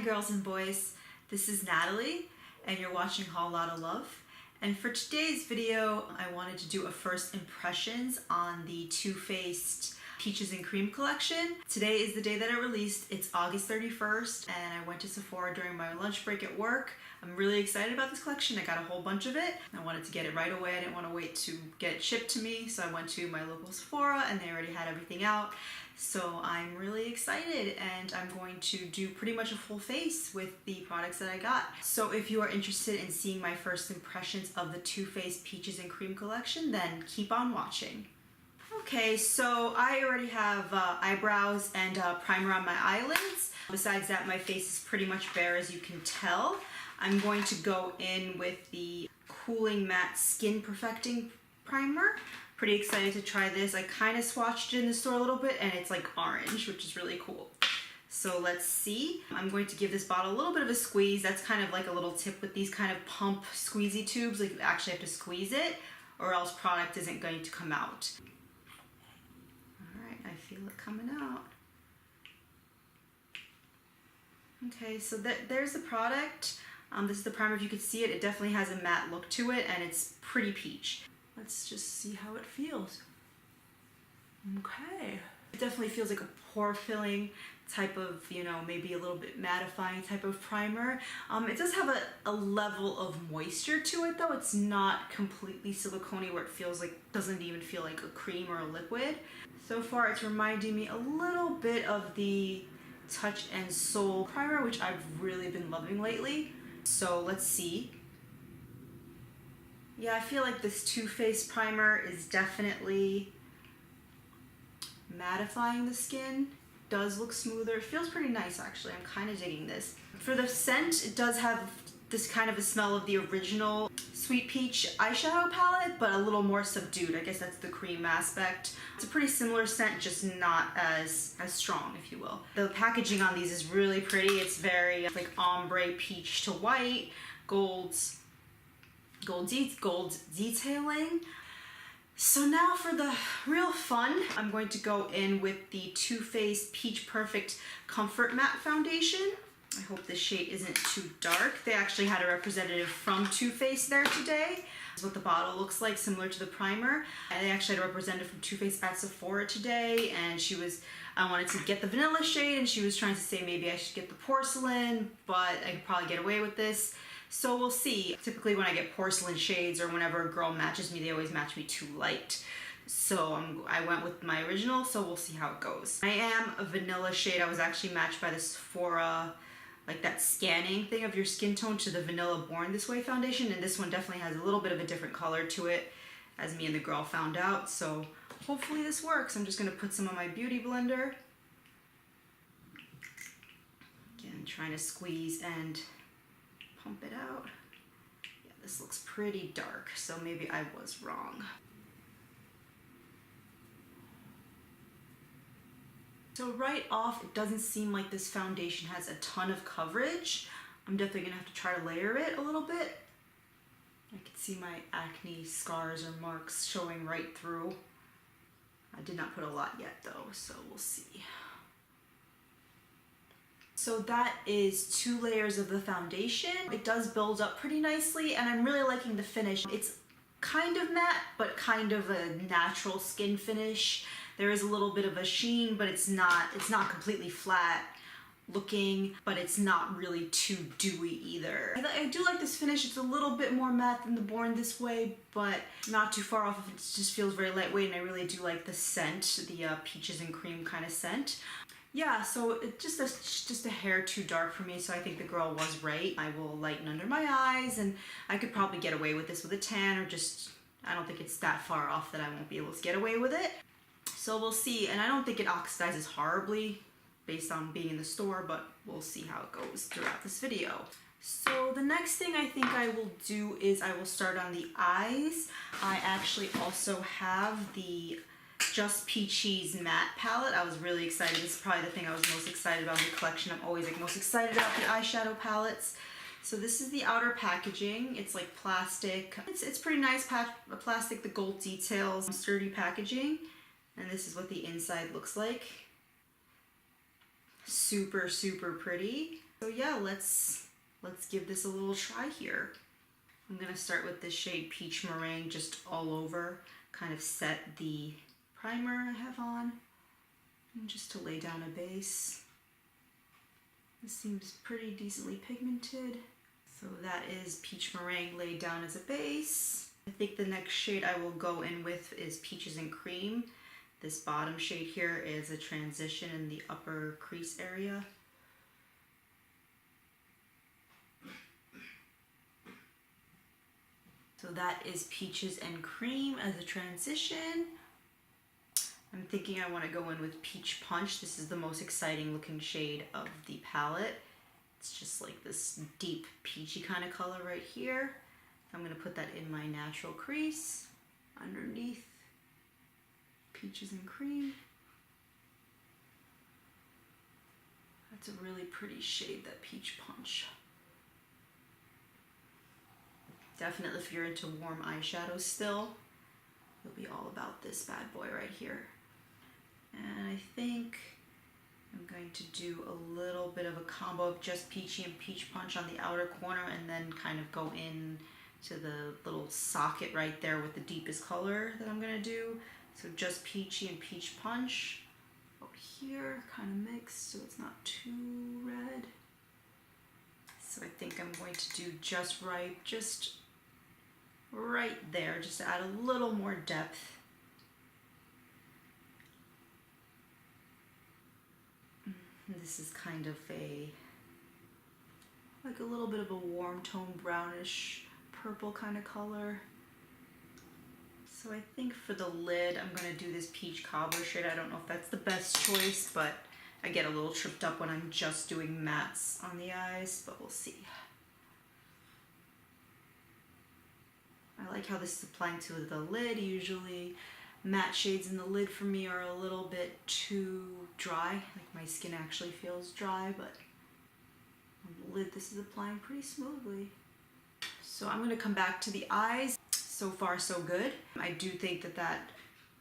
girls and boys, this is Natalie and you're watching Lotta Love. And for today's video, I wanted to do a first impressions on the Too Faced Peaches and Cream collection. Today is the day that it released. It's August 31st and I went to Sephora during my lunch break at work. I'm really excited about this collection. I got a whole bunch of it. I wanted to get it right away. I didn't want to wait to get it shipped to me. So I went to my local Sephora and they already had everything out. So I'm really excited and I'm going to do pretty much a full face with the products that I got. So if you are interested in seeing my first impressions of the Too Faced Peaches and Cream collection, then keep on watching. Okay, so I already have eyebrows and primer on my eyelids. Besides that, my face is pretty much bare, as you can tell. I'm going to go in with the Cooling Matte Skin Perfecting Primer. Pretty excited to try this. I kind of swatched it in the store a little bit and it's like orange, which is really cool. So let's see. I'm going to give this bottle a little bit of a squeeze. That's kind of like a little tip with these kind of pump squeezy tubes. Like you actually have to squeeze it or else product isn't going to come out. All right, I feel it coming out. Okay, so there's the product. This is the primer. If you can see it, it definitely has a matte look to it and it's pretty peach. Let's just see how it feels. Okay. It definitely feels like a pore filling type of, you know, maybe a little bit mattifying type of primer. It does have a level of moisture to it though. It's not completely silicone-y where it feels like, doesn't even feel like a cream or a liquid. So far it's reminding me a little bit of the Touch and Soul primer, which I've really been loving lately. So let's see. Yeah, I feel like this Too Faced primer is definitely mattifying the skin. Does look smoother. It feels pretty nice actually. I'm kind of digging this. For the scent, it does have this kind of a smell of the original Sweet Peach eyeshadow palette, but a little more subdued. I guess that's the cream aspect. It's a pretty similar scent, just not as strong, if you will. The packaging on these is really pretty. It's very like ombre peach to white, gold detailing. So now for the real fun, I'm going to go in with the Too Faced Peach Perfect Comfort Matte Foundation. I hope this shade isn't too dark. They actually had a representative from Too Faced there today. This is what the bottle looks like, similar to the primer. And they actually had a representative from Too Faced at Sephora today, and I wanted to get the vanilla shade, and she was trying to say maybe I should get the porcelain, but I could probably get away with this. So we'll see. Typically when I get porcelain shades or whenever a girl matches me, they always match me too light. So I went with my original, so we'll see how it goes. I am a vanilla shade. I was actually matched by the Sephora, like that scanning thing of your skin tone to the Vanilla Born This Way foundation, and this one definitely has a little bit of a different color to it, as me and the girl found out. So hopefully this works. I'm just gonna put some on my beauty blender. Again, trying to squeeze and pump it out. Yeah, this looks pretty dark, so maybe I was wrong. So right off, it doesn't seem like this foundation has a ton of coverage. I'm definitely gonna have to try to layer it a little bit. I can see my acne scars or marks showing right through. I did not put a lot yet though, so we'll see. So that is 2 layers of the foundation. It does build up pretty nicely and I'm really liking the finish. It's kind of matte, but kind of a natural skin finish. There is a little bit of a sheen, but it's not completely flat looking, but it's not really too dewy either. I do like this finish. It's a little bit more matte than the Born This Way, but not too far off. It just feels very lightweight and I really do like the scent, the peaches and cream kind of scent. Yeah, so it's just a hair too dark for me, so I think the girl was right. I will lighten under my eyes, and I could probably get away with this with a tan, or just, I don't think it's that far off that I won't be able to get away with it. So we'll see, and I don't think it oxidizes horribly based on being in the store, but we'll see how it goes throughout this video. So the next thing I think I will do is I will start on the eyes. I actually also have the Just Peachy's matte palette. I was really excited. This is probably the thing I was most excited about in the collection. I'm always like most excited about the eyeshadow palettes. So this is the outer packaging. It's like plastic. It's pretty nice plastic, the gold details, sturdy packaging. And this is what the inside looks like. Super, super pretty. So yeah, let's give this a little try here. I'm gonna start with this shade Peach Meringue just all over, kind of set the primer I have on, and just to lay down a base. This seems pretty decently pigmented. So that is Peach Meringue laid down as a base. I think the next shade I will go in with is Peaches and Cream. This bottom shade here is a transition in the upper crease area. So that is Peaches and Cream as a transition. I'm thinking I want to go in with Peach Punch. This is the most exciting looking shade of the palette. It's just like this deep peachy kind of color right here. I'm going to put that in my natural crease underneath Peaches and Cream. That's a really pretty shade, that Peach Punch. Definitely if you're into warm eyeshadows still, you'll be all about this bad boy right here. And I think I'm going to do a little bit of a combo of just Peachy and Peach Punch on the outer corner, and then kind of go in to the little socket right there with the deepest color that I'm gonna do. So just Peachy and Peach Punch over here, kind of mixed so it's not too red. So I think I'm going to do just right there, just to add a little more depth. This is kind of like a little bit of a warm tone brownish purple kind of color. So I think for the lid, I'm gonna do this Peach Cobbler shade. I don't know if that's the best choice, but I get a little tripped up when I'm just doing mattes on the eyes, but we'll see. I like how this is applying to the lid. Usually matte shades in the lid for me are a little bit too dry. Like my skin actually feels dry, but on the lid this is applying pretty smoothly. So I'm going to come back to the eyes. So far so good. I do think that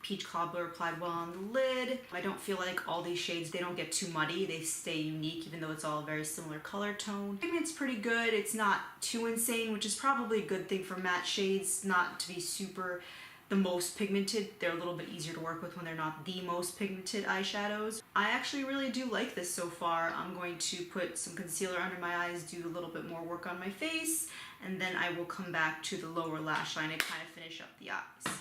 Peach Cobbler applied well on the lid. I don't feel like all these shades, they don't get too muddy. They stay unique even though it's all a very similar color tone. Pigment's pretty good. It's not too insane, which is probably a good thing for matte shades, not to be super the most pigmented. They're a little bit easier to work with when they're not the most pigmented eyeshadows. I actually really do like this so far. I'm going to put some concealer under my eyes, do a little bit more work on my face, and then I will come back to the lower lash line and kind of finish up the eyes.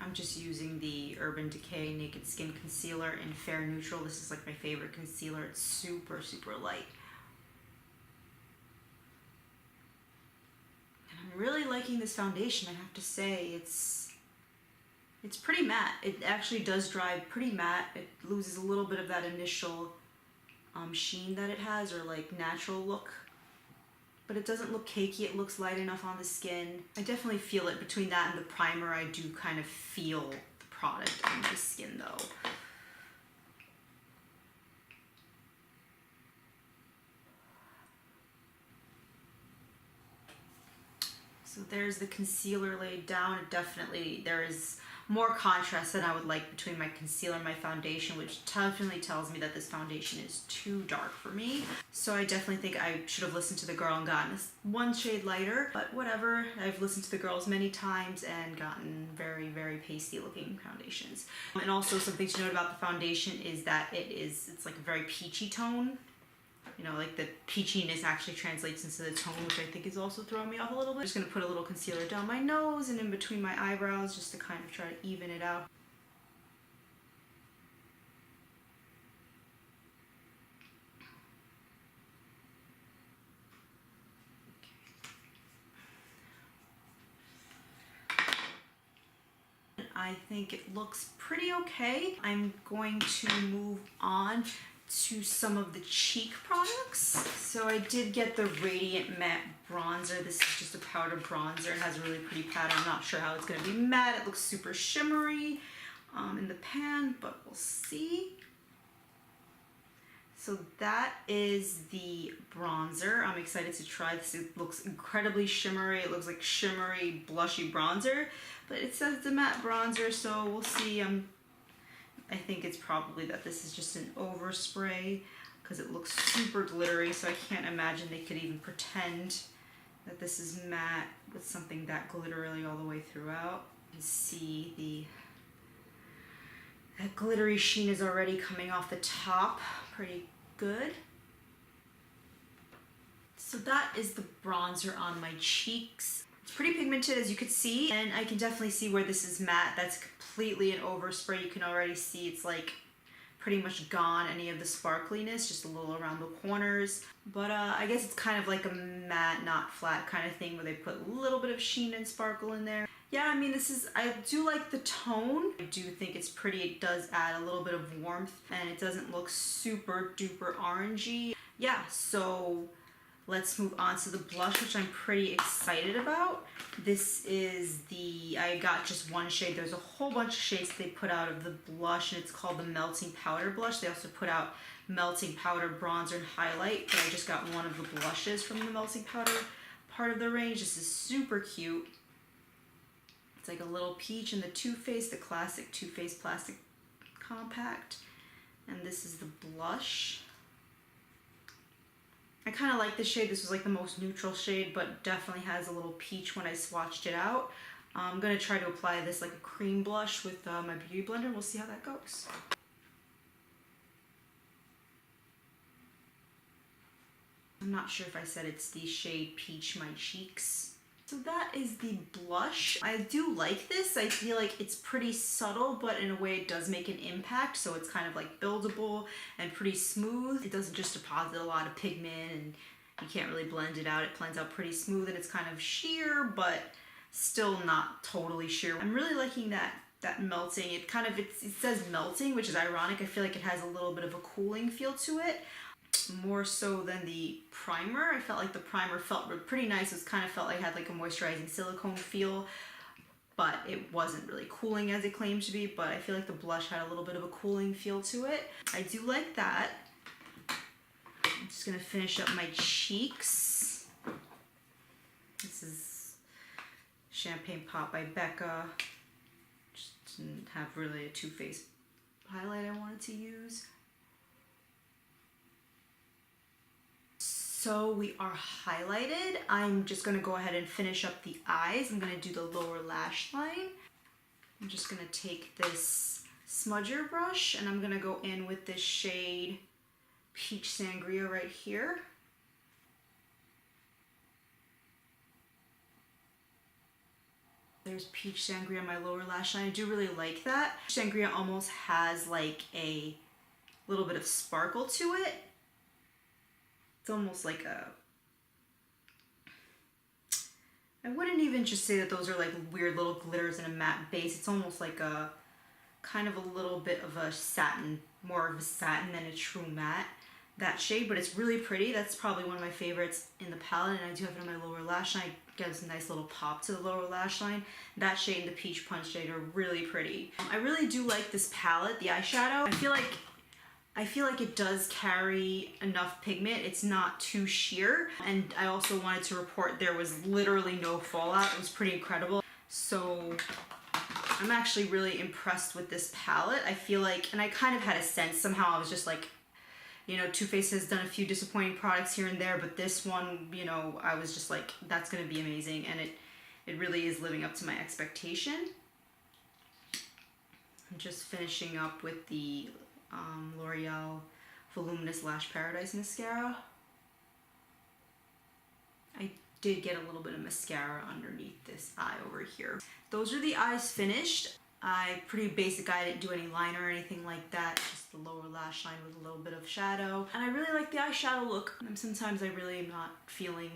I'm just using the Urban Decay Naked Skin Concealer in Fair Neutral. This is like my favorite concealer. It's super, super light. And I'm really liking this foundation, I have to say. It's pretty matte. It actually does dry pretty matte. It loses a little bit of that initial sheen that it has, or like natural look. But it doesn't look cakey, it looks light enough on the skin. I definitely feel it between that and the primer. I do kind of feel the product on my skin though. So there's the concealer laid down. Definitely there is more contrast than I would like between my concealer and my foundation, which definitely tells me that this foundation is too dark for me. So I definitely think I should have listened to the girl and gotten this one shade lighter, but whatever. I've listened to the girls many times and gotten very, very pasty looking foundations. And also something to note about the foundation is that it's like a very peachy tone. You know, like the peachiness actually translates into the tone, which I think is also throwing me off a little bit. I'm just gonna put a little concealer down my nose and in between my eyebrows just to kind of try to even it out. I think it looks pretty okay. I'm going to move on to some of the cheek products. So I did get the Radiant Matte Bronzer. This is just a powder bronzer. It has a really pretty pattern. I'm not sure how it's gonna be matte. It looks super shimmery in the pan, but we'll see. So that is the bronzer. I'm excited to try this. It looks incredibly shimmery. It looks like shimmery, blushy bronzer, but it says it's a matte bronzer, so we'll see. I'm I think it's probably that this is just an overspray because it looks super glittery, so I can't imagine they could even pretend that this is matte with something that glittery all the way throughout. You can see that glittery sheen is already coming off the top pretty good. So that is the bronzer on my cheeks. It's pretty pigmented, as you could see, and I can definitely see where this is matte. That's completely an overspray. You can already see it's like pretty much gone, any of the sparkliness, just a little around the corners. But I guess it's kind of like a matte, not flat kind of thing where they put a little bit of sheen and sparkle in there. Yeah, I mean, I do like the tone. I do think it's pretty. It does add a little bit of warmth and it doesn't look super duper orangey. Yeah, so let's move on to the blush, which I'm pretty excited about. This is I got just one shade. There's a whole bunch of shades they put out of the blush, and it's called the Melting Powder Blush. They also put out Melting Powder Bronzer and Highlight, but I just got one of the blushes from the Melting Powder part of the range. This is super cute. It's like a little peach in the Too Faced, the classic Too Faced Plastic Compact. And this is the blush. I kind of like this shade. This was like the most neutral shade, but definitely has a little peach when I swatched it out. I'm going to try to apply this like a cream blush with my beauty blender. We'll see how that goes. I'm not sure if I said it's the shade Peach My Cheeks. So that is the blush. I do like this. I feel like it's pretty subtle, but in a way it does make an impact. So it's kind of like buildable and pretty smooth. It doesn't just deposit a lot of pigment and you can't really blend it out. It blends out pretty smooth and it's kind of sheer, but still not totally sheer. I'm really liking that melting. It says melting, which is ironic. I feel like it has a little bit of a cooling feel to it. More so than the primer. I felt like the primer felt pretty nice. It kind of felt like it had like a moisturizing silicone feel, but it wasn't really cooling as it claimed to be. But I feel like the blush had a little bit of a cooling feel to it. I do like that. I'm just gonna finish up my cheeks. This is Champagne Pop by Becca. Just didn't have really a Too Faced highlight I wanted to use. So we are highlighted. I'm just gonna go ahead and finish up the eyes. I'm gonna do the lower lash line. I'm just gonna take this smudger brush and I'm gonna go in with this shade Peach Sangria right here. There's Peach Sangria on my lower lash line. I do really like that. Sangria almost has like a little bit of sparkle to it. It's almost like I wouldn't even just say that those are like weird little glitters in a matte base. It's almost like a kind of a little bit of a satin, more of a satin than a true matte, that shade, but it's really pretty. That's probably one of my favorites in the palette, and I do have it on my lower lash line. It gives a nice little pop to the lower lash line. That shade and the Peach Punch shade are really pretty. I really do like this palette, the eyeshadow. I feel like it does carry enough pigment. It's not too sheer. And I also wanted to report there was literally no fallout. It was pretty incredible. So I'm actually really impressed with this palette. I feel like, and I kind of had a sense somehow, I was just like, you know, Too Faced has done a few disappointing products here and there, but this one, you know, I was just like, that's gonna be amazing. And it really is living up to my expectation. I'm just finishing up with the L'Oreal Voluminous Lash Paradise mascara. I did get a little bit of mascara underneath this eye over here. Those are the eyes finished. Pretty basic eye, I didn't do any liner or anything like that, just the lower lash line with a little bit of shadow. And I really like the eyeshadow look. Sometimes I really am not feeling,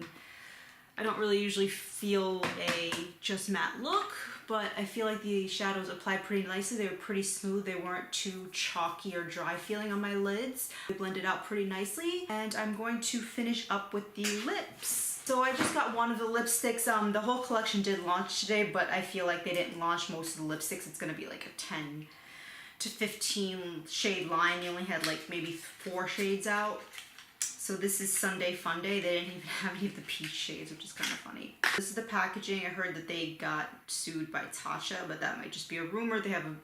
I don't really usually feel a just matte look, but I feel like the shadows applied pretty nicely. They were pretty smooth. They weren't too chalky or dry feeling on my lids. They blended out pretty nicely. And I'm going to finish up with the lips. So I just got one of the lipsticks. The whole collection did launch today, but I feel like they didn't launch most of the lipsticks. It's gonna be like a 10 to 15 shade line. They only had like maybe 4 shades out. So this is Sunday Fun Day. They didn't even have any of the peach shades, which is kind of funny. This is the packaging. I heard that they got sued by Tatcha, but that might just be a rumor.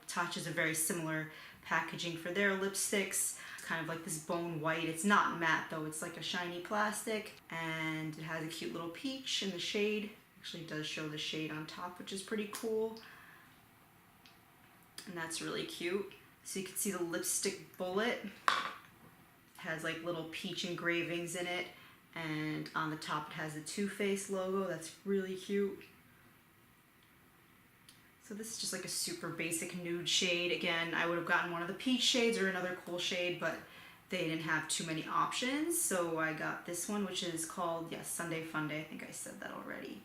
Tatcha's a very similar packaging for their lipsticks. It's kind of like this bone white. It's not matte though, it's like a shiny plastic. And it has a cute little peach in the shade. Actually does show the shade on top, which is pretty cool. And that's really cute. So you can see the lipstick bullet. It has like little peach engravings in it. And on the top it has the Too Faced logo. That's really cute. So this is just like a super basic nude shade. Again, I would have gotten one of the peach shades or another cool shade, but they didn't have too many options. So I got this one, which is called, yes, Sunday Funday. I think I said that already.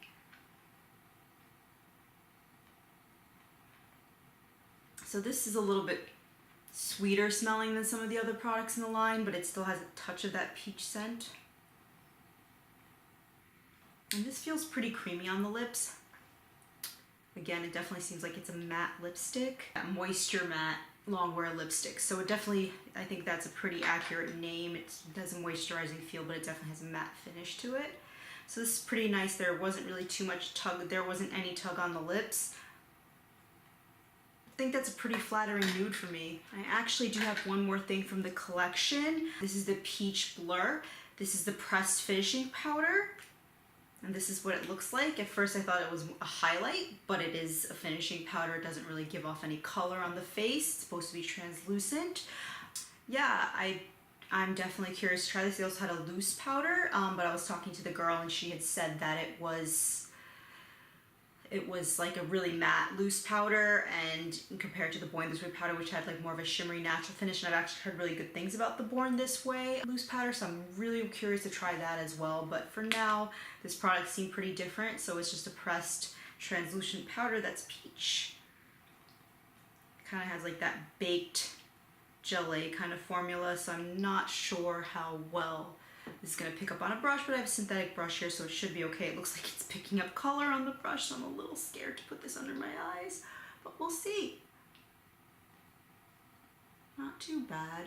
So this is a little bit sweeter smelling than some of the other products in the line, but it still has a touch of that peach scent. And this feels pretty creamy on the lips. Again, it definitely seems like it's a matte lipstick, a moisture matte longwear lipstick. So it definitely, I think that's a pretty accurate name. It has a moisturizing feel, but it definitely has a matte finish to it. So this is pretty nice. There wasn't really too much tug. There wasn't any tug on the lips. I think that's a pretty flattering nude for me. I actually do have one more thing from the collection. This is the Peach Blur. This is the pressed finishing powder. And this is what it looks like. At first I thought it was a highlight, but it is a finishing powder. It doesn't really give off any color on the face. It's supposed to be translucent. Yeah, I'm definitely curious to try this. They also had a loose powder, but I was talking to the girl and she had said that it was like a really matte loose powder, and compared to the Born This Way powder, which had like more of a shimmery natural finish, and I've actually heard really good things about the Born This Way loose powder, so I'm really curious to try that as well. But for now, this product seemed pretty different, so it's just a pressed translucent powder that's peach. Kind of has like that baked gelée kind of formula, so I'm not sure how well this is going to pick up on a brush, but I have a synthetic brush here, so it should be okay. It looks like it's picking up color on the brush, so I'm a little scared to put this under my eyes, but we'll see. Not too bad.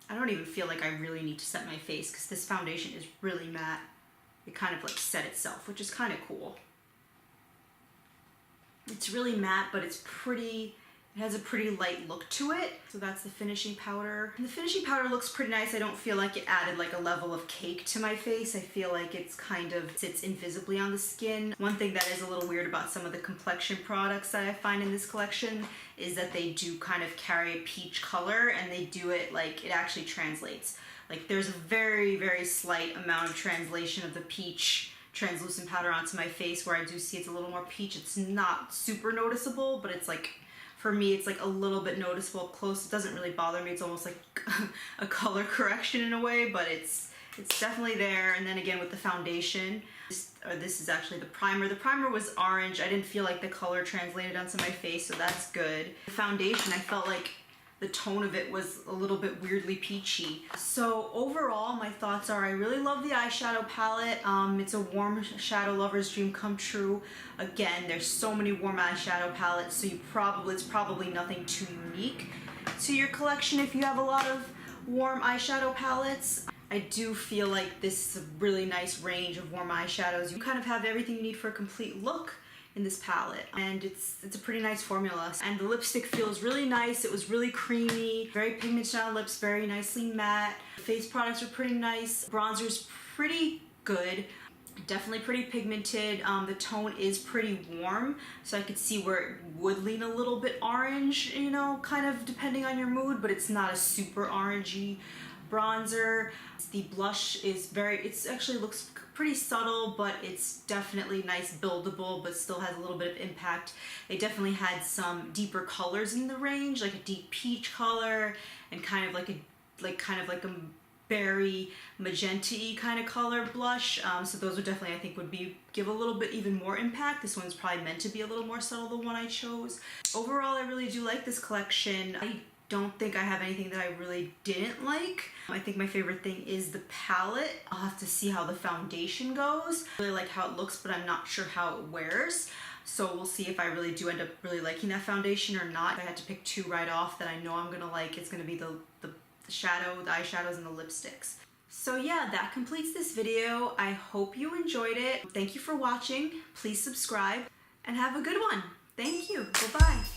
I don't even feel like I really need to set my face because this foundation is really matte. It kind of like set itself, which is kind of cool. It's really matte, but it's pretty, it has a pretty light look to it. So that's the finishing powder. And the finishing powder looks pretty nice. I don't feel like it added like a level of cake to my face. I feel like it's kind of sits invisibly on the skin. One thing that is a little weird about some of the complexion products that I find in this collection is that they do kind of carry a peach color, and they do it like it actually translates. Like there's a very, very slight amount of translation of the peach translucent powder onto my face where I do see it's a little more peach. It's not super noticeable, but it's like, for me, it's like a little bit noticeable up close. It doesn't really bother me. It's almost like a color correction in a way, but it's definitely there. And then again with the foundation, this is actually the primer. The primer was orange. I didn't feel like the color translated onto my face, so that's good. The foundation, I felt like the tone of it was a little bit weirdly peachy. So overall, my thoughts are I really love the eyeshadow palette. It's a warm shadow lover's dream come true. Again, there's so many warm eyeshadow palettes, so it's probably nothing too unique to your collection if you have a lot of warm eyeshadow palettes. I do feel like this is a really nice range of warm eyeshadows. You kind of have everything you need for a complete look in this palette, and it's a pretty nice formula. And the lipstick feels really nice. It was really creamy, very pigmented on lips, very nicely matte. Face products are pretty nice. Bronzer's pretty good, definitely pretty pigmented. The tone is pretty warm, so I could see where it would lean a little bit orange, you know, kind of depending on your mood, but it's not a super orangey bronzer. The blush is it actually looks pretty subtle, but it's definitely nice, buildable, but still has a little bit of impact. They definitely had some deeper colors in the range, like a deep peach color and kind of like a berry magenta-y kind of color blush. So those would definitely, I think, give a little bit even more impact. This one's probably meant to be a little more subtle, the one I chose. Overall, I really do like this collection. I don't think I have anything that I really didn't like. I think my favorite thing is the palette. I'll have to see how the foundation goes. I really like how it looks, but I'm not sure how it wears. So we'll see if I really do end up really liking that foundation or not. If I had to pick two right off that I know I'm gonna like, it's gonna be the the shadow, the eyeshadows, and the lipsticks. So yeah, that completes this video. I hope you enjoyed it. Thank you for watching. Please subscribe and have a good one. Thank you. Bye-bye.